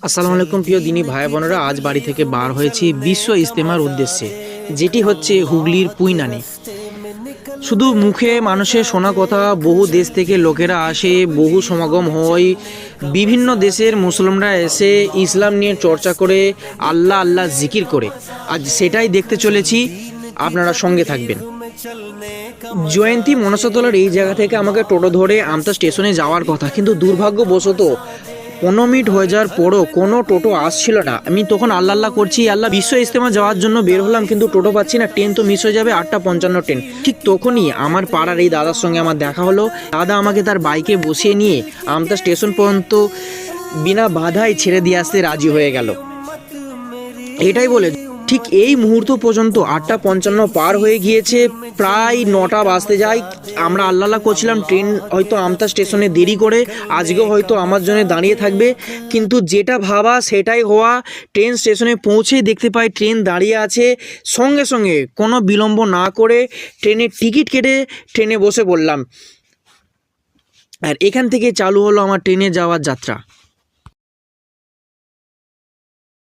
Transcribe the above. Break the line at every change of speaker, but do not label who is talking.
আসসালামু আলাইকুম প্রিয় দিনী ভাই বোনেরা, আজ বাড়ি থেকে বার হয়েছি বিশ্ব ইজতেমার উদ্দেশ্যে, যেটি হচ্ছে হুগলির পুইনানে। শুধু মুখে মানুষের শোনা কথা, বহু দেশ থেকে লোকেরা আসে, বহু সমাগম হয়। বিভিন্ন দেশের মুসলিমরা এসে ইসলাম নিয়ে চর্চা করে, আল্লাহ আল্লাহ জিকির করে। আজ সেটাই দেখতে চলেছি, আপনারা সঙ্গে থাকবেন। জয়ন্তী মনসাতলার এই জায়গা থেকে আমাকে টোটো ধরে আমতা স্টেশনে যাওয়ার কথা, কিন্তু দুর্ভাগ্যবশত 15 মিনিট হয়ে যাওয়ার পরও কোনো টোটো আসছিল না। আমি তখন আল্লাহ আল্লাহ করছি, আল্লাহ বিশ্ব ইজতেমা যাওয়ার জন্য বের হলাম, কিন্তু টোটো পাচ্ছি না। ট্রেন তো মিস হয়ে যাবে, 8:55 ট্রেন। ঠিক তখনই আমার পাড়ার এই দাদার সঙ্গে আমার দেখা হলো। দাদা আমাকে তার বাইকে বসিয়ে নিয়ে আমতা স্টেশন পর্যন্ত বিনা বাধায় ছেড়ে দিয়ে আসতে রাজি হয়ে গেল। এটাই বলে ঠিক এই মুহূর্ত পর্যন্ত 8:55 পার হয়ে গিয়েছে, প্রায় 9টা বাজতে যায়। আমরা আল্লাহ করছিলাম ট্রেন হয়তো আমতা স্টেশনে দেরি করে আজকেও হয়তো আমার জন্য দাঁড়িয়ে থাকবে, কিন্তু যেটা ভাবা সেটাই হওয়া। ট্রেন স্টেশনে পৌঁছেই দেখতে পাই ট্রেন দাঁড়িয়ে আছে। সঙ্গে সঙ্গে কোনো বিলম্ব না করে ট্রেনের টিকিট কেটে ট্রেনে বসে পড়লাম, আর এখান থেকে চালু হলো আমার ট্রেনে যাওয়ার যাত্রা।